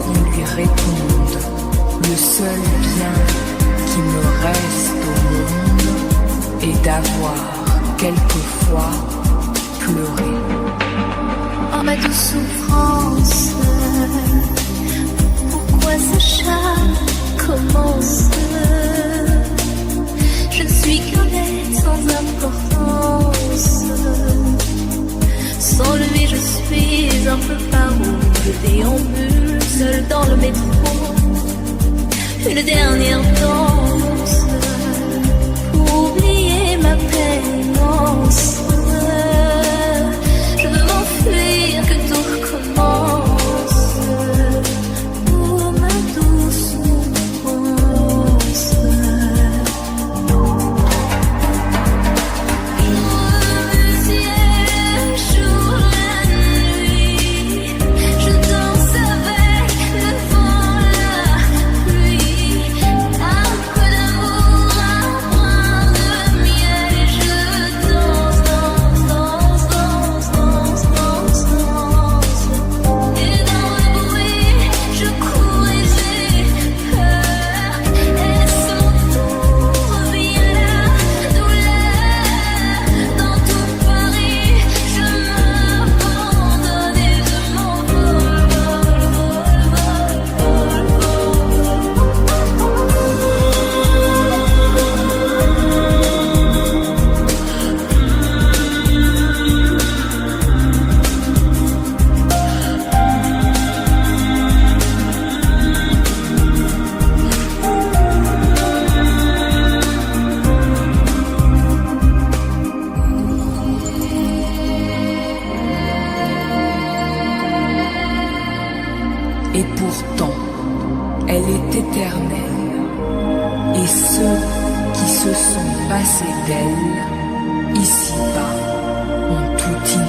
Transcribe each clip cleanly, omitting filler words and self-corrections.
qu'on lui réponde. Le seul bien qui me reste au monde est d'avoir quelquefois pleuré. Oh ma douce souffrance, pourquoi ce chat commence? Je ne suis qu'un être sans importance. Sans lui je suis un peu paro. Je déambule seul dans le métro, une dernière danse pour oublier ma pénance. Je veux m'enfuir, que tout recommence. Oh ma douce souffrance. Et pourtant, elle est éternelle. Et ceux qui se sont passés d'elle, ici-bas, ont tout ignoré.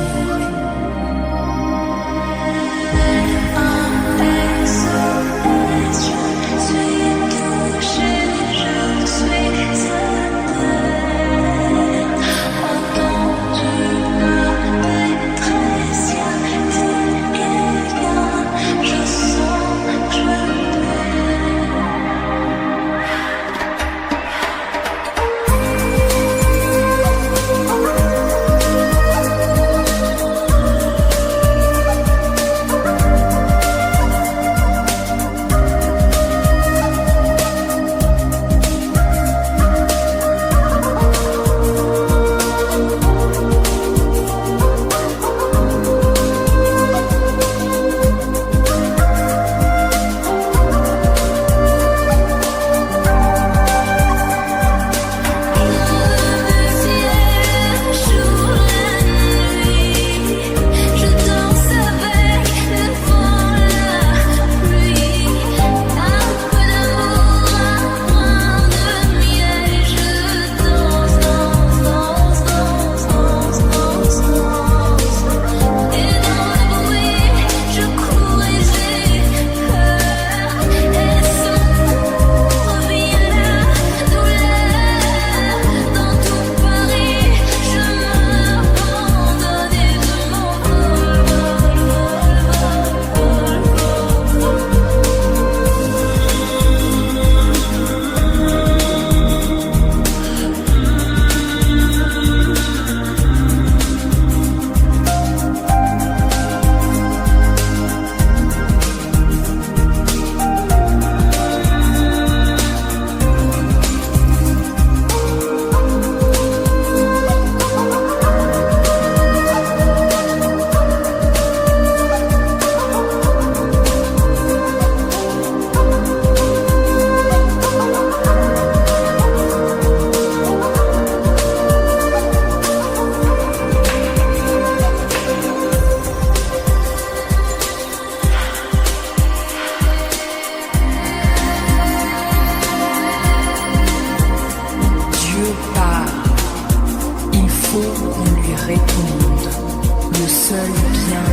Le seul bien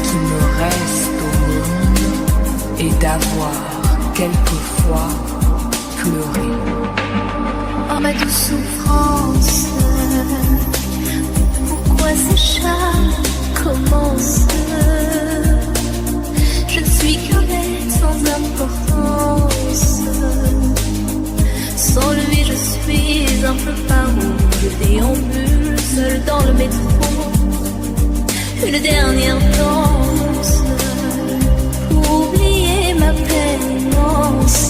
qui me reste au monde est d'avoir quelquefois pleuré. Oh ma douce souffrance, pourquoi ces chats commencent? Je ne suis qu'un être importance. Sans lui je suis un peu paro. Je déambule seul dans le métro. Une dernière danse pour oublier ma peine immense.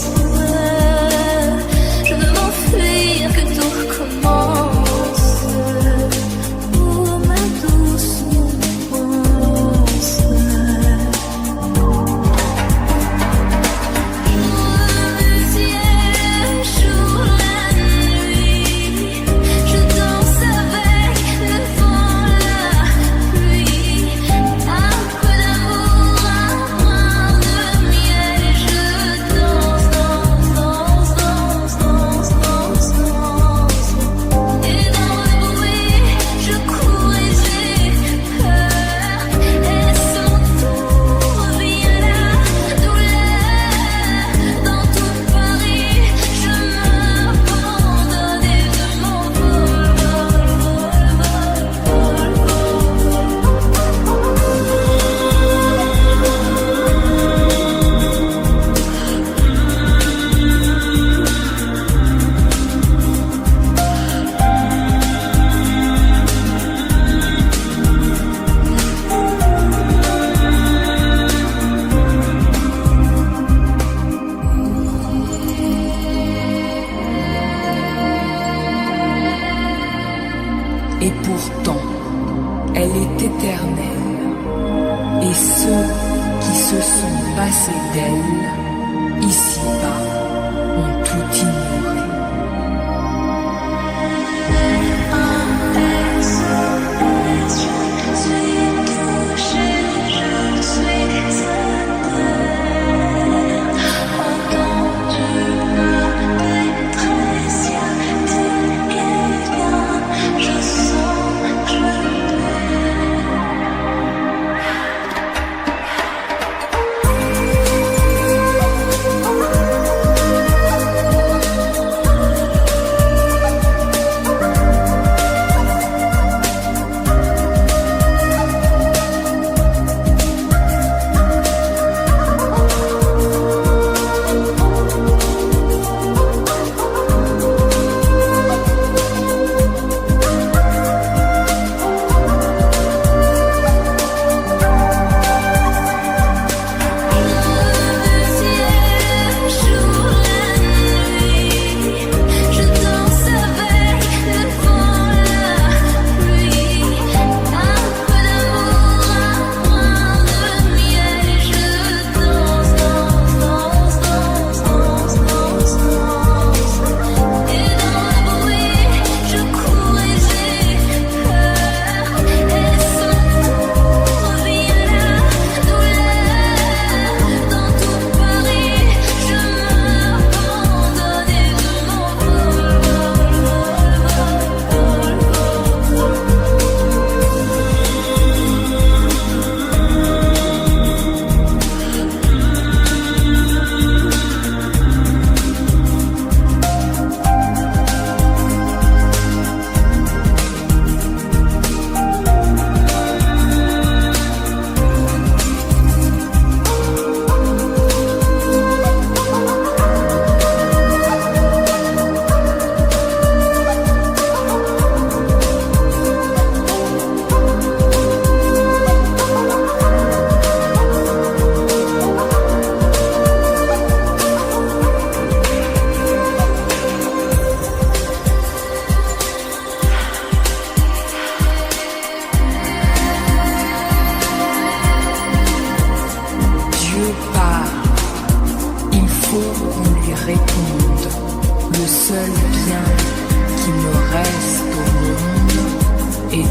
Je veux m'enfuir, que tout recommence. Oh ma douce mouvance. Le ciel jour la nuit. Je danse avec le vent, la pluie. Un peu d'amour, un brin de miel. Et je danse, danse, danse, danse, danse, danse, danse. Et dans le bruit, je cours et j'ai peur. Et son tour vient la douleur. Dans tout Paris, je m'abandonne et je m'envole, vol, vol, vol, Et pourtant, elle est éternelle. Et ceux qui se sont passés d'elle, ici-bas, ont tout ignoré. je suis touchée, je suis éternelle. Entends-tu ma détresse, y'a tes quelqu'un, je sens, je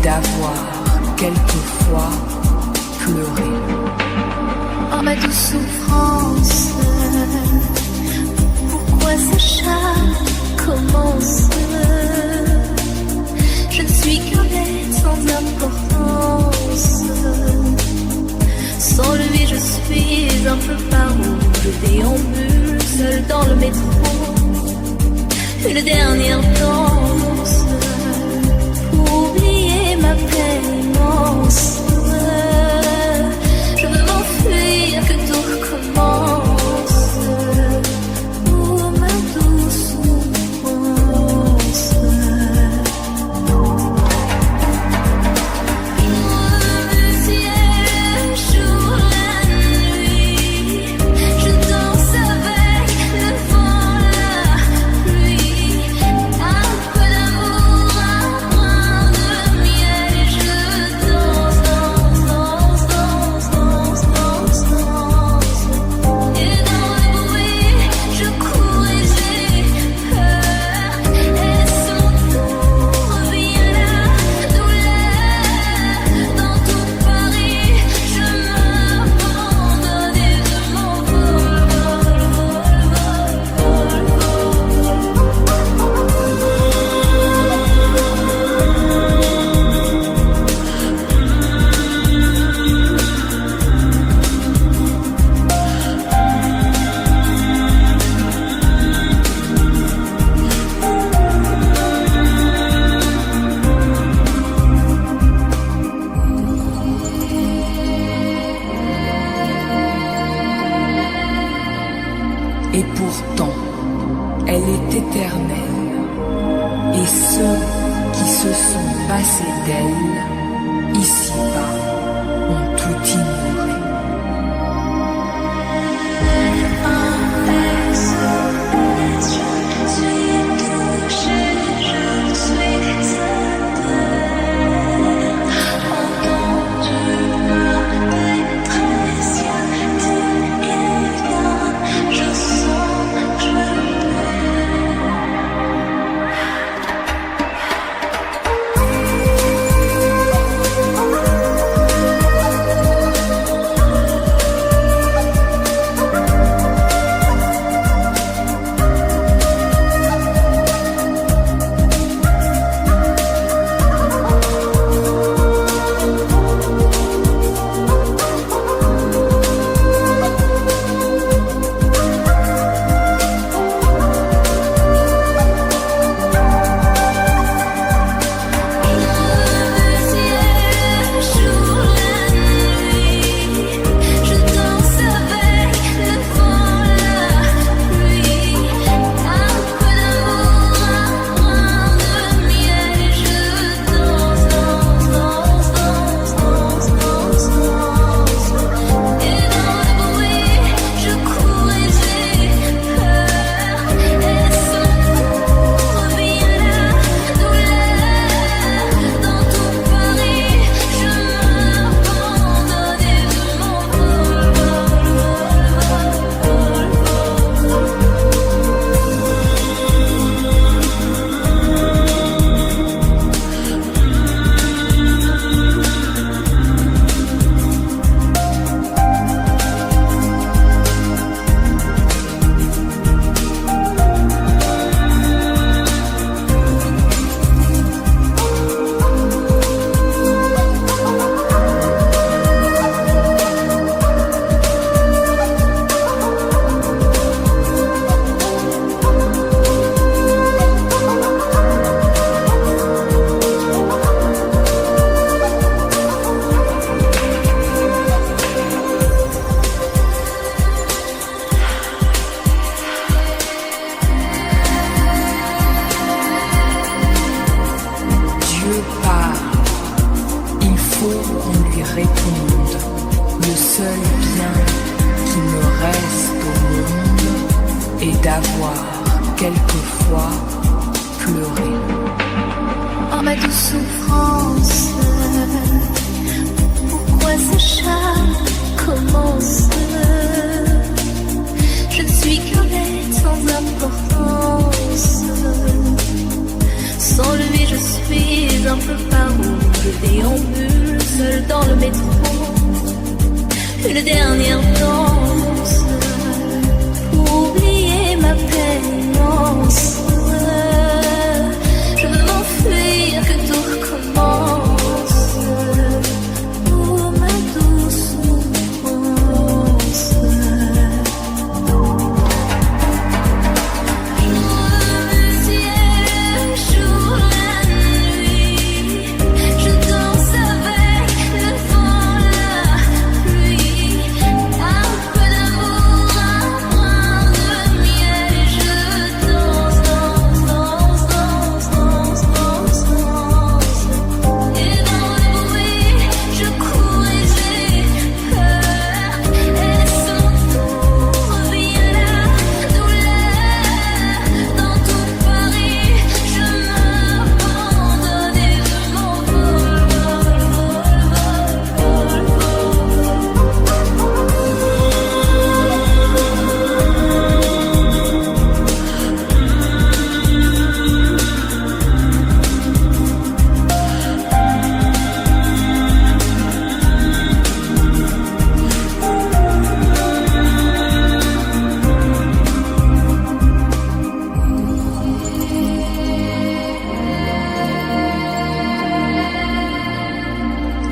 d'avoir quelquefois pleuré. Oh ma douce souffrance, pourquoi ce chat commence? Je ne suis qu'un être sans importance. Sans lui je suis un peu paro. Je déambule seul dans le métro. Une dernière danse pour oublier ma peine immense. Je veux m'enfuir, que tout recommence. Et pourtant, elle est éternelle. Et ceux qui se sont passés d'elle, ici-bas, ont tout ignoré.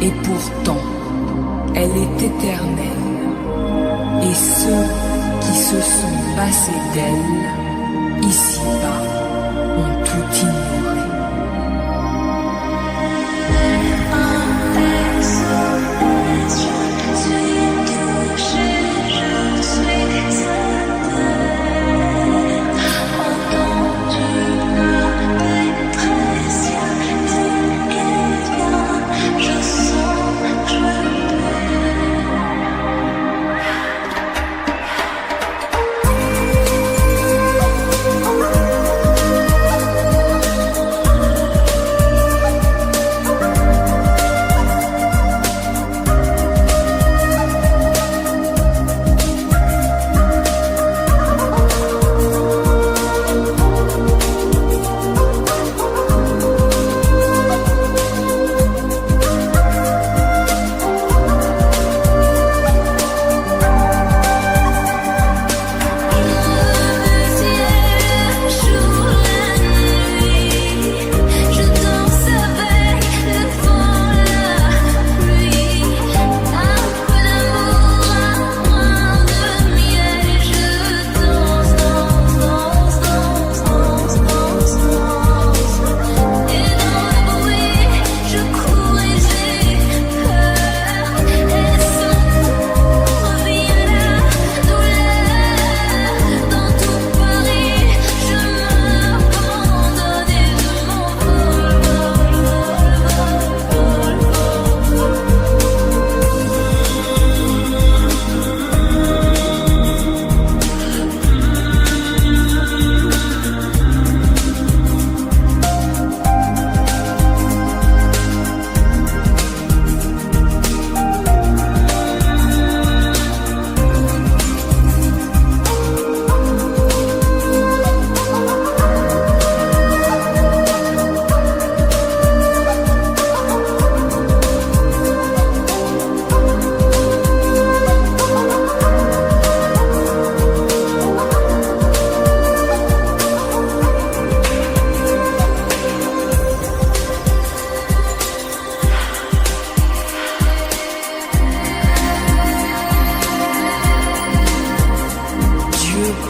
Et pourtant, elle est éternelle. Et ceux qui se sont passés d'elle, ici-bas, ont tout ignoré. Je suis touchée, je suis atteinte.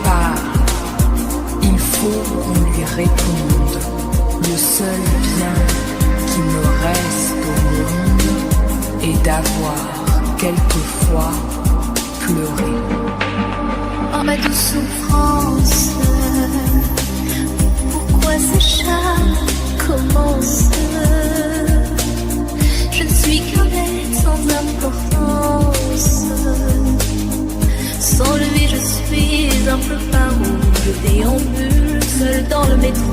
part, il faut qu'on lui réponde. Le seul bien qui me reste au monde est d'avoir quelquefois pleuré. Oh ma douce souffrance, pourquoi ces chats commencent? Je ne suis qu'un être sans importance. Sans lui je suis un peu paro. Je déambule seul dans le métro.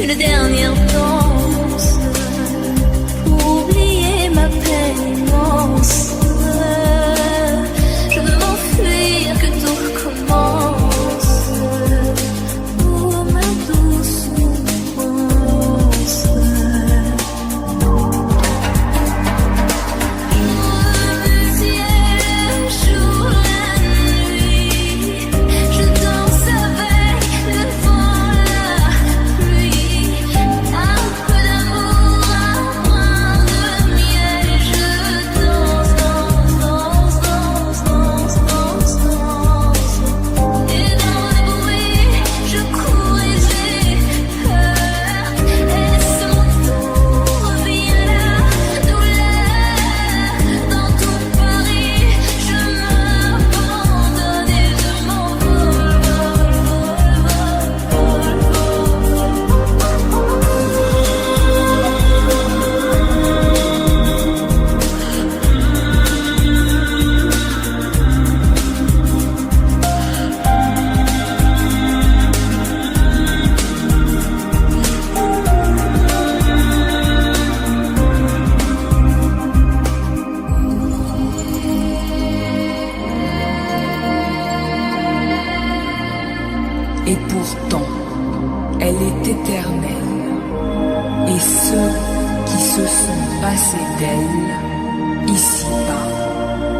Une dernière danse pour oublier ma peine immense. Je veux m'enfuir, que tout recommence. Oh ma douce souffrance. Le ciel, le jour, la nuit. Je danse avec le vent, la pluie. Un peu d'amour, un brin de miel. Je danse, danse, danse, danse, danse, danse, danse. Et dans le bruit, je cours et j'ai peur. Est-ce mon tour? Vient la douleur. Dans tout Paris, je m'abandonne et je m'envole, Et pourtant, elle est éternelle. Et ceux qui se sont passés d'elle, ici-bas,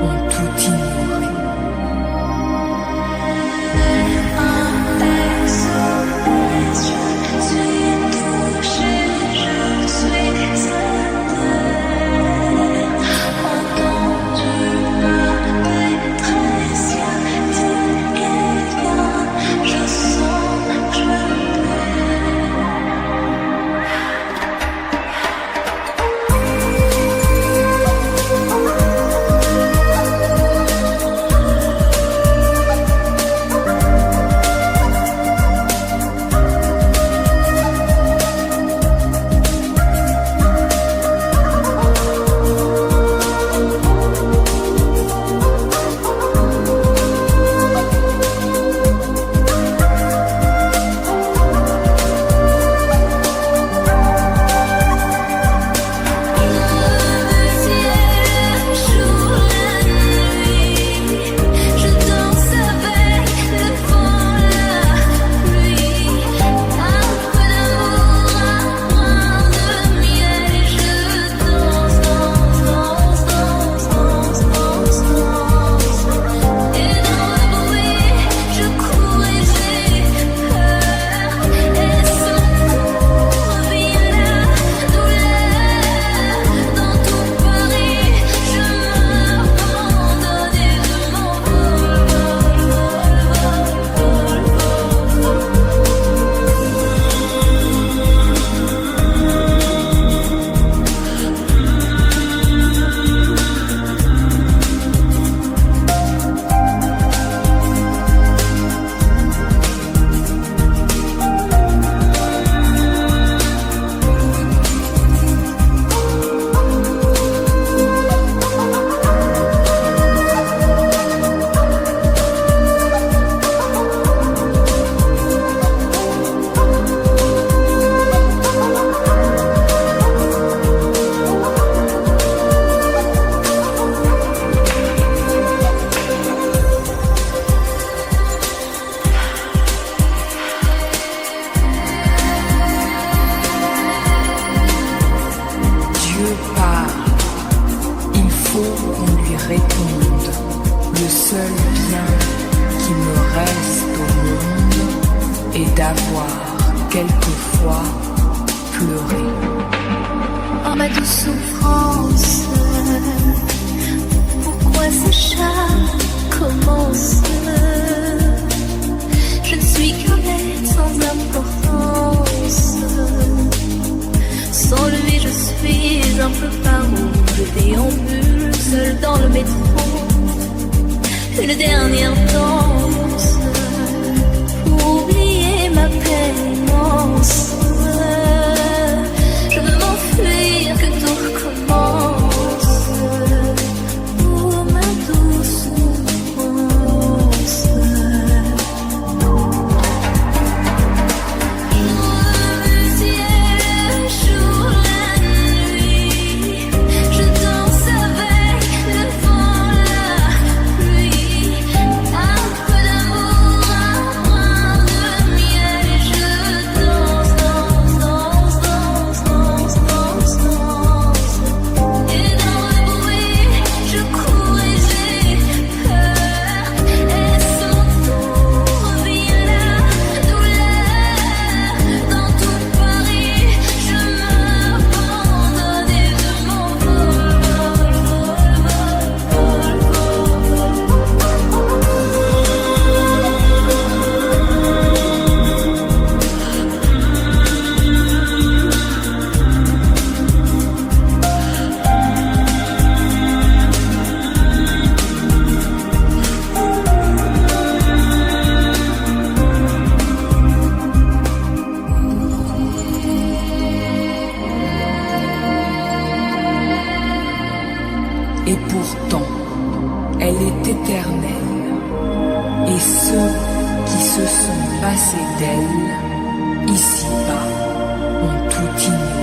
ont tout ignoré. Je suis touchée, je suis entendue par détresse, je sens, je réponde. Le seul bien qui me reste au monde est d'avoir quelquefois pleuré. Oh ma douce souffrance, pourquoi ces chats commencent? et ceux qui se sont passés d'elle, ici-bas, ont tout ignoré.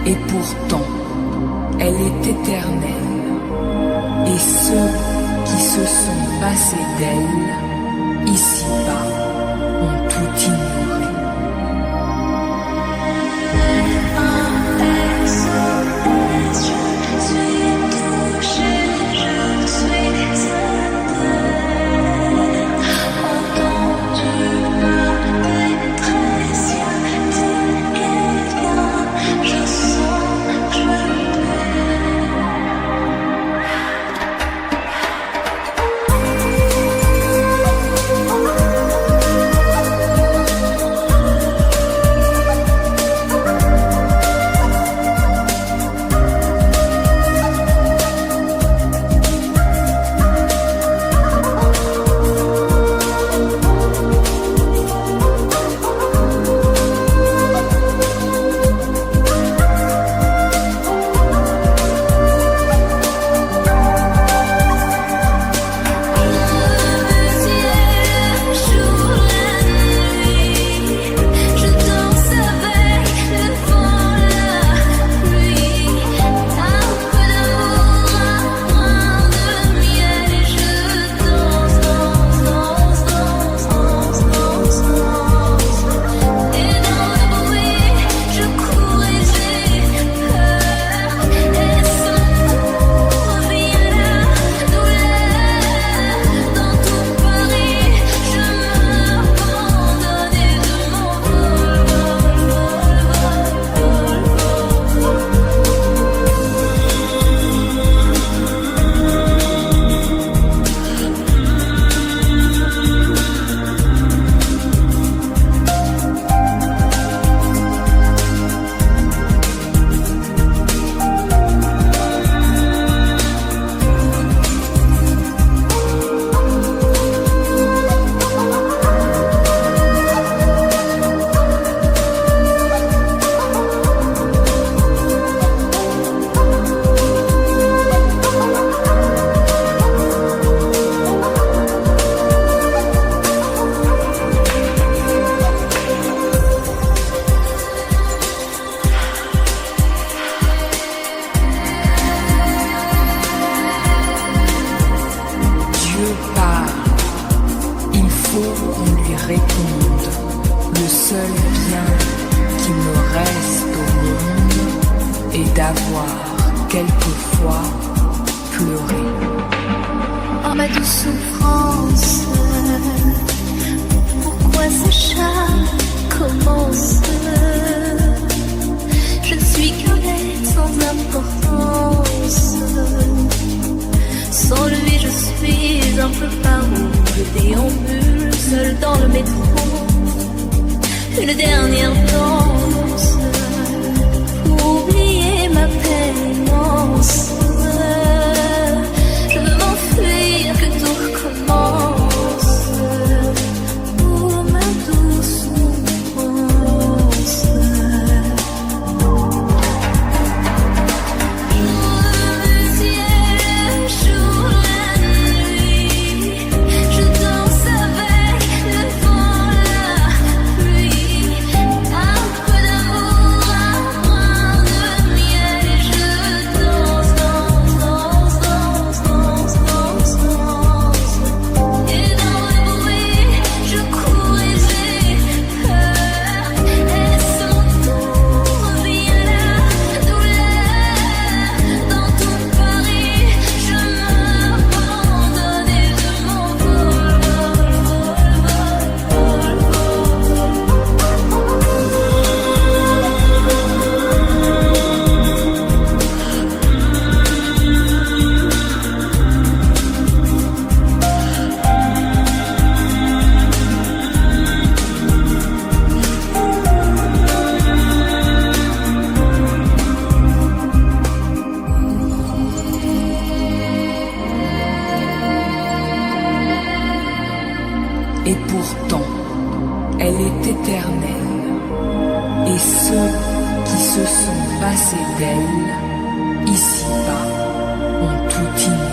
Et pourtant, elle est éternelle. Et ceux qui se sont passés d'elle, ici-bas, ont tout ignoré. seul bien qui me reste au monde est d'avoir quelquefois pleuré. Oh ma douce souffrance, pourquoi ce charme commence? Je ne suis qu'un être sans importance. Sans lui je suis un peu paro. Je déambule seul dans le métro. Une dernière danse pour oublier ma pénance. Je veux m'enfuir, que tout recommence. Oh ma douce souffrance. Et pourtant, elle est éternelle. Et ceux qui se sont passés d'elle, ici-bas, ont tout ignoré.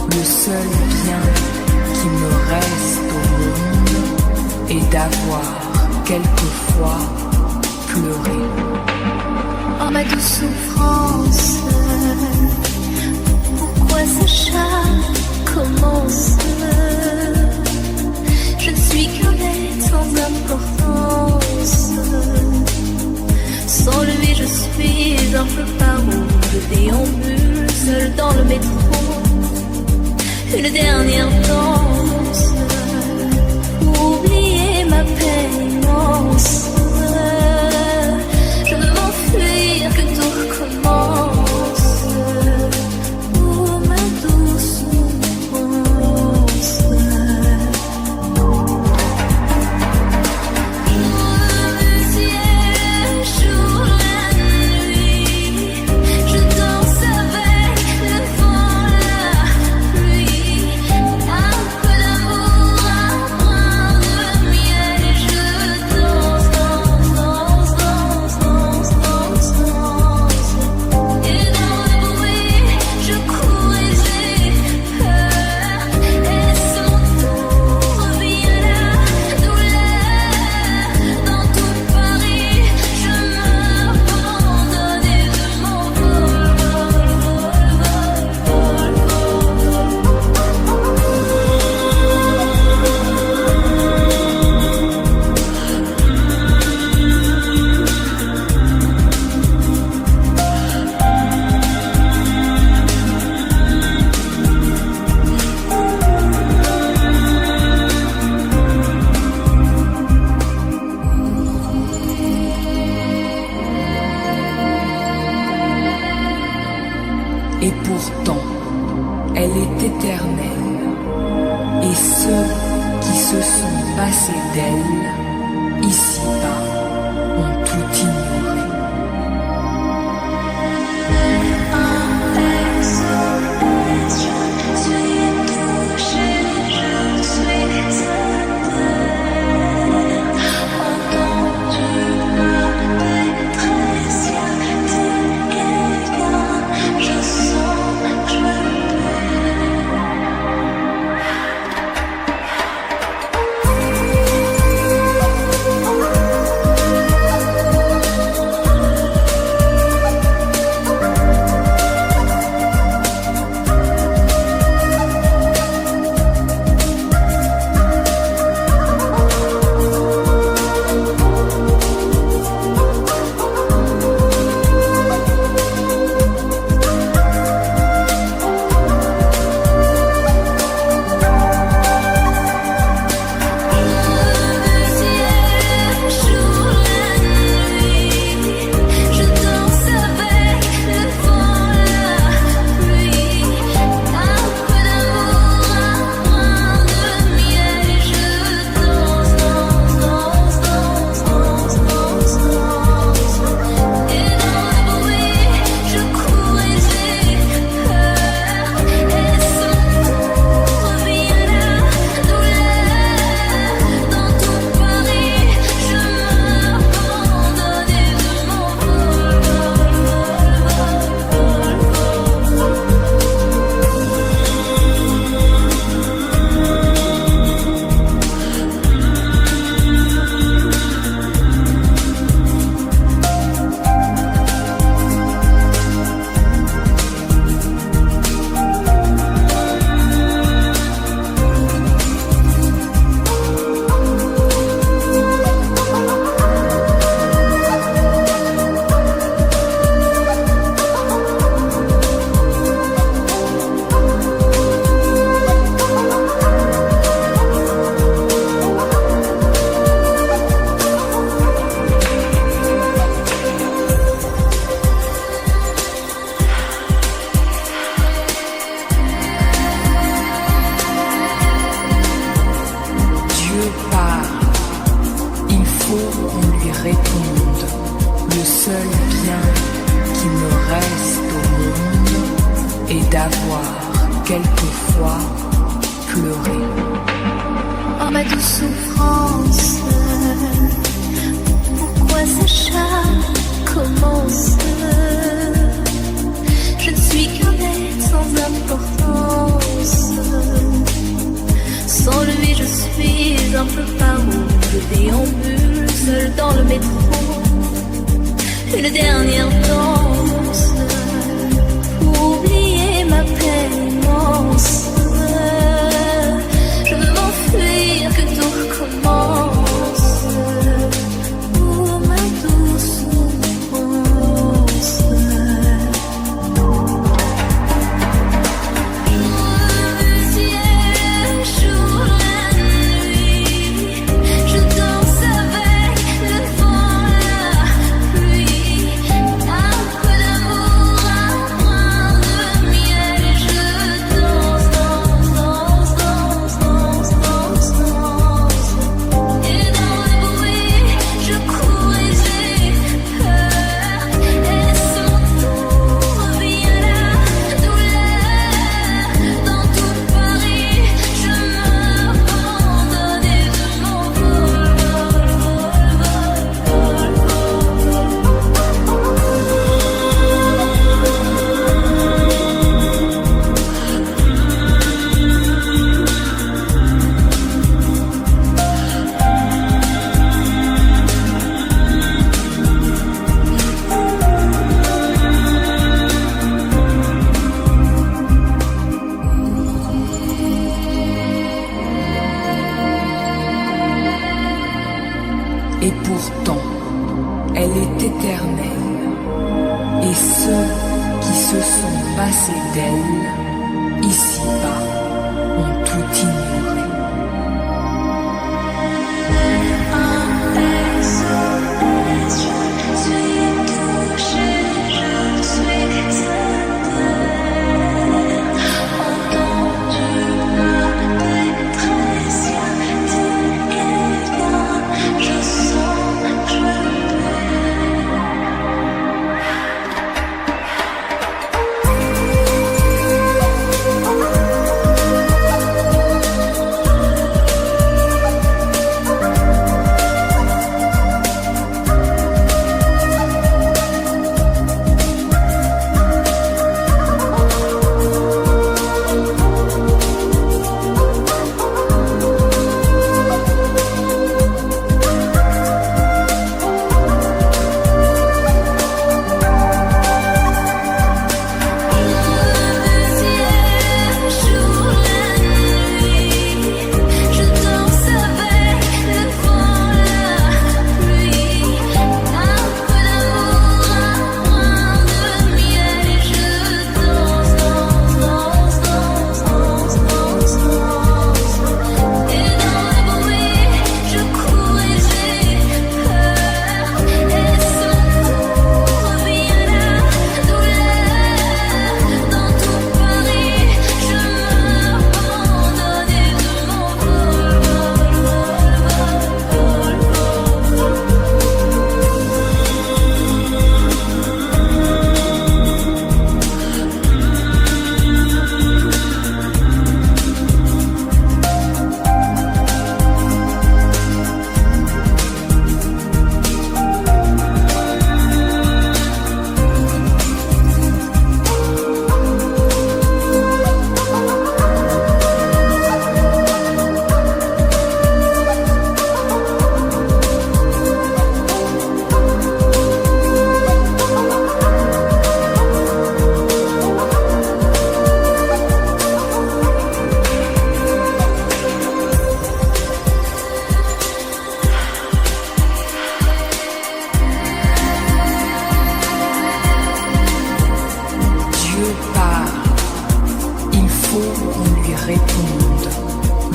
Le seul bien qui me reste au monde est d'avoir quelquefois pleuré. Oh ma douce souffrance, pourquoi ce charme commence? Je ne suis qu'un être sans importance. une dernière danse, oublier ma peine immense. Je veux m'enfuir, que tout recommence. Oh ma douce souffrance. Le ciel jour la nuit, je danse avec le vent, la pluie. Un peu d'amour, un brin de miel, et je danse, danse, danse, danse, danse, danse, danse. Et dans le bruit, je cours et j'ai peur. Est-ce mon tour, vient la douleur. Dans tout Paris, je m'abandonne et je m'envole, vol, Et pourtant, elle est éternelle. Et ceux qui se sont passés d'elle, ici-bas, ont tout ignoré. je suis touchée, je suis à terre. Entends-tu ma détresse, y'a-t-il quelqu'un? Je sens que je perds. Le seul bien qui me reste au monde est d'avoir quelquefois pleuré. Oh ma douce souffrance, pourquoi ce chat commence? Je ne suis qu'un être sans importance. Sans lui je suis un peu paro. Je déambule seul dans le métro. Une dernière danse, oublier ma peine immense. Je veux m'enfuir, que tout recommence. Oh ma douce souffrance. Le ciel elle est éternelle, et ceux qui se sont passés d'elle, ici-bas, ont tout ignoré.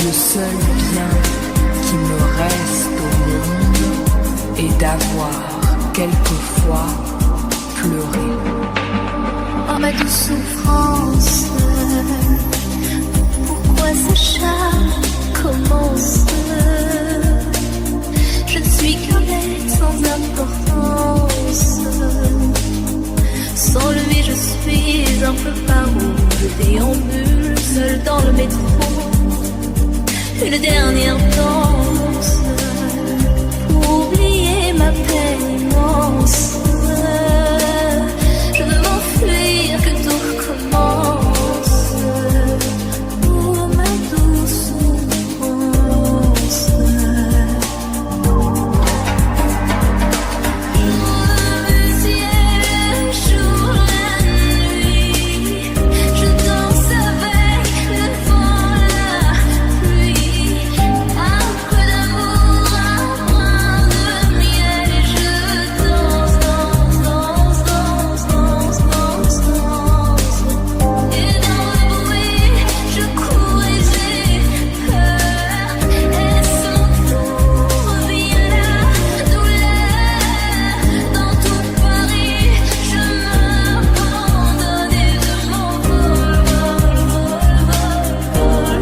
Le seul bien qui me reste au monde est d'avoir quelquefois pleuré. Oh ma douce souffrance, pourquoi ce charme commence? Je ne suis qu'un être sans importance. Sans lui je suis un peu paro. Je déambule seul dans le métro. Une dernière danse pour oublier ma peine immense. Je veux m'enfuir, que tout recommence. Oh ma douce souffrance. Le ciel jour la nuit, je danse avec le vent, la pluie. Un peu d'amour, un brin de miel, et je danse, danse, danse, danse, danse, danse, danse. Et dans le bruit, je cours et j'ai peur. Est-ce mon tour? Vient la douleur. Dans tout Paris, je m'abandonne et je m'envole, vol, vol,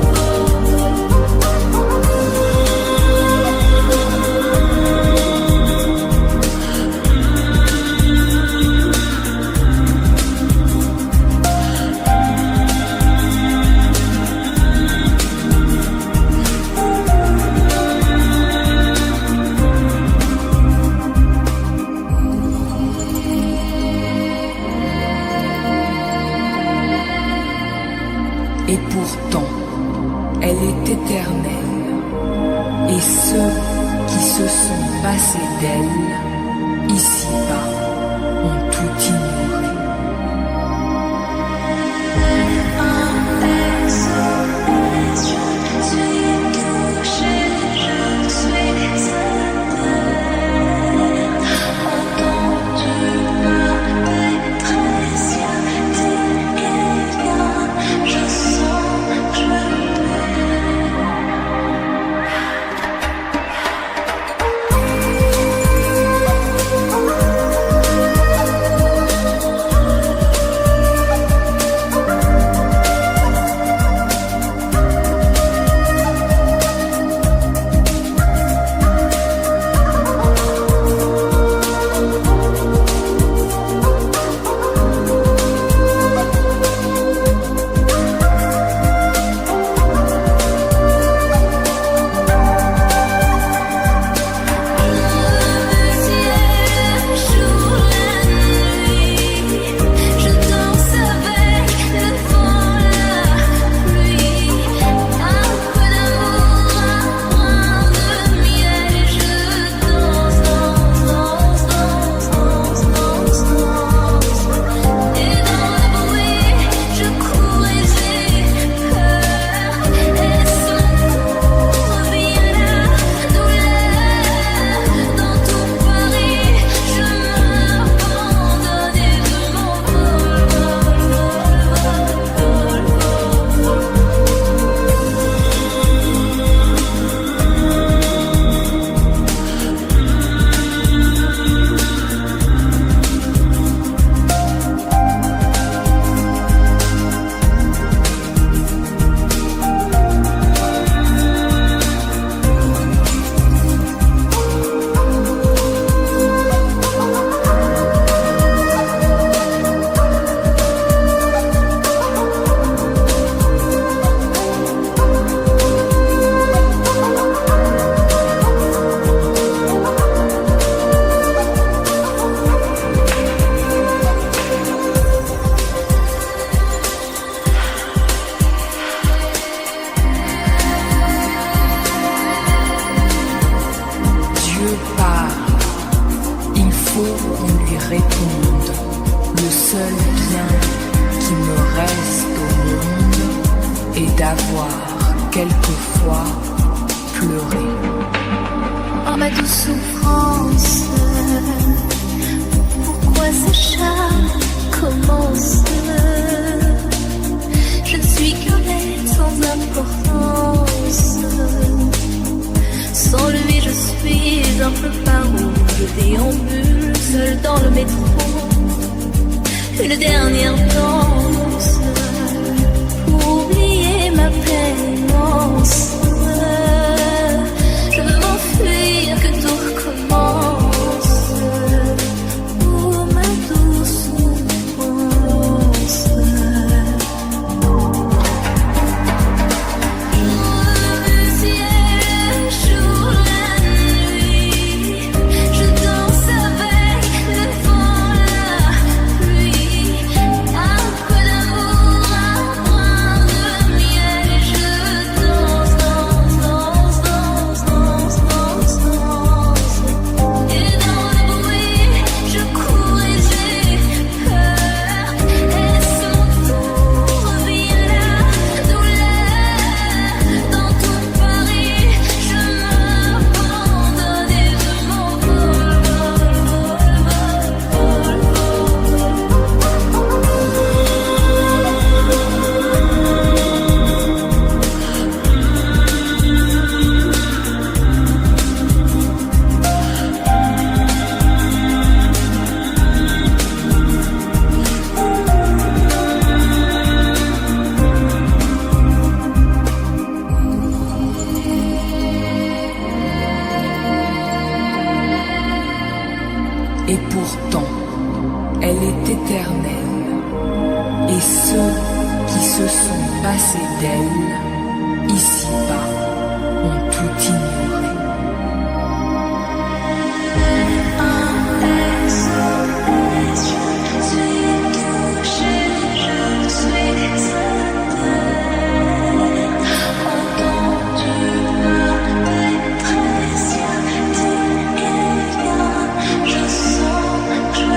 Et pourtant, elle est éternelle, et ceux qui se sont passés d'elle, ici-bas, ont tout ignoré. je suis faut qu'on lui réponde. Le seul bien qui me reste au monde est d'avoir quelquefois pleuré. Oh ma douce souffrance, pourquoi ce charme commence? Je ne suis qu'un être sans importance. Sans lui je suis un peu paro. Je déambule seul dans le métro. Une dernière danse pour oublier ma peine immense. Je veux m'enfuir, que tout recommence. Oh ma douce souffrance. Le ciel jour la nuit, je danse avec le vent, la pluie. Un peu d'amour, un brin de miel, et je danse, danse, danse, danse, danse, danse, danse. Et dans le bruit, je cours et j'ai peur. Et son tour vient la douleur. Dans tout Paris, je m'abandonne et je m'envole, Et pourtant, elle est éternelle. Et ceux qui se sont passés d'elle, ici-bas, ont tout ignoré. je suis touchée, je suis certaine. Entends-tu ma détresse? Y a-t-il quelqu'un? Je sens que je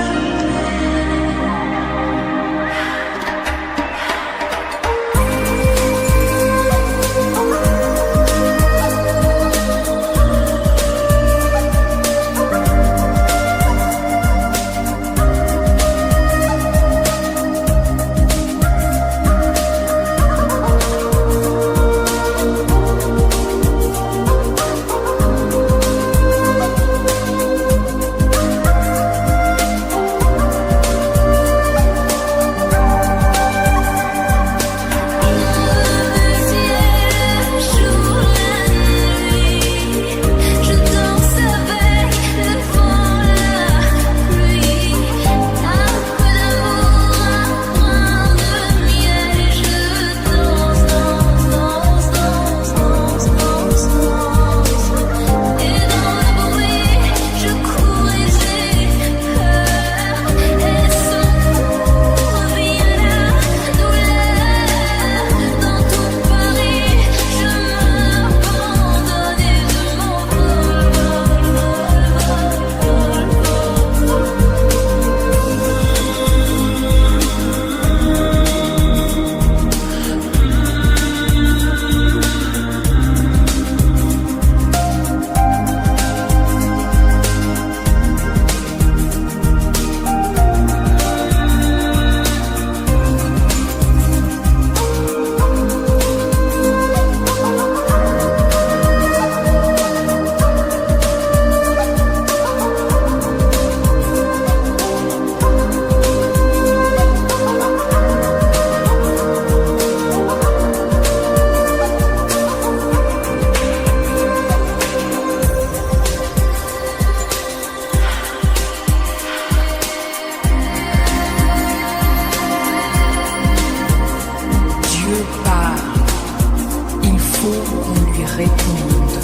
réponde.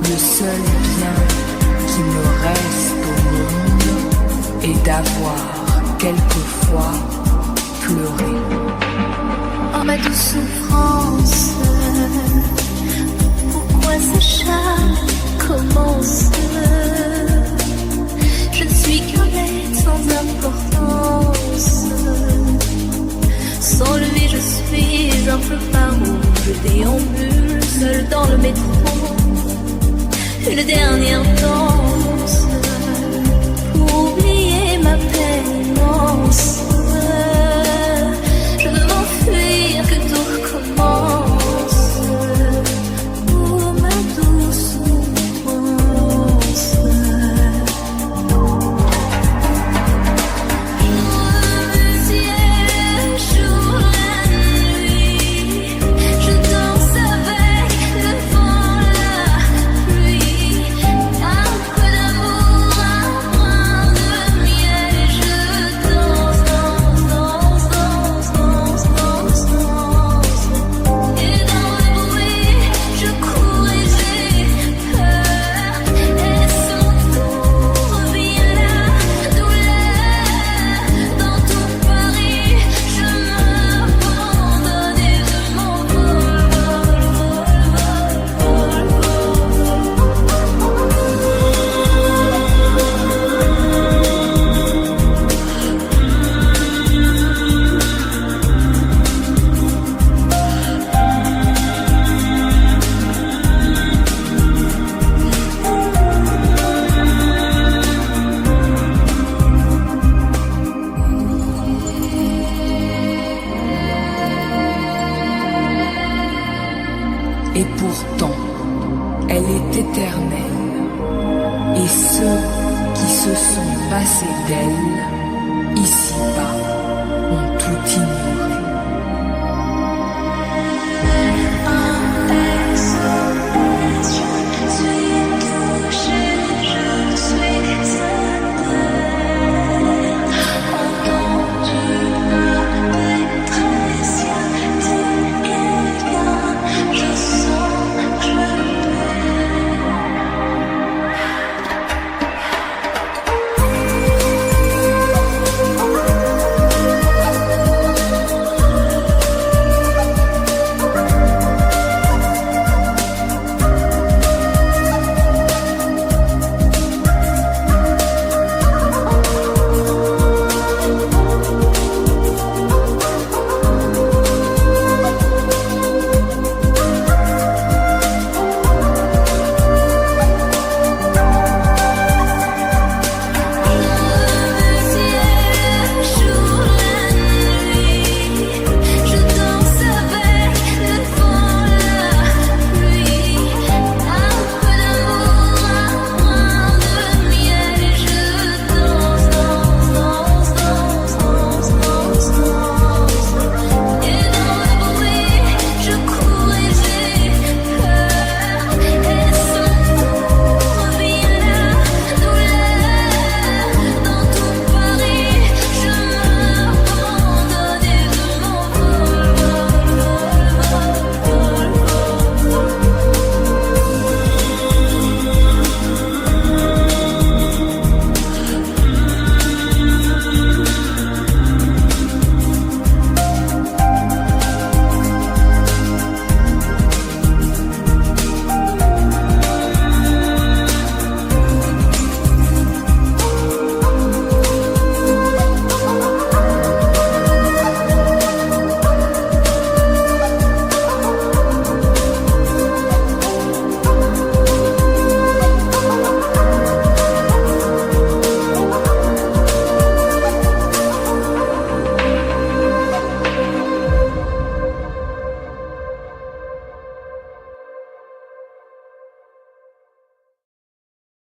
Le seul bien qui me reste au monde est d'avoir quelquefois pleuré. Oh ma douce souffrance, pourquoi ce charme commence? Je ne suis qu'un d'importance. Sans lui je suis un peu paro, je déambule seul dans le métro. Une dernière danse pour oublier ma peine immense. Je veux m'enfuir, que tout recommence. Oh ma douce souffrance. Jour le ciel, jour la nuit. Je danse avec le vent, la pluie. Un peu d'amour, un brin de miel. Et je danse, danse, danse, danse, danse, danse, danse. Et dans le bruit, je cours et j'ai peur. Est-ce mon tour? Vient la douleur. Dans tout Paris, je m'abandonne et je m'envole, vol, vol, Et pourtant, elle est éternelle. Et ceux qui se sont passés d'elle, ici-bas, ont tout ignoré.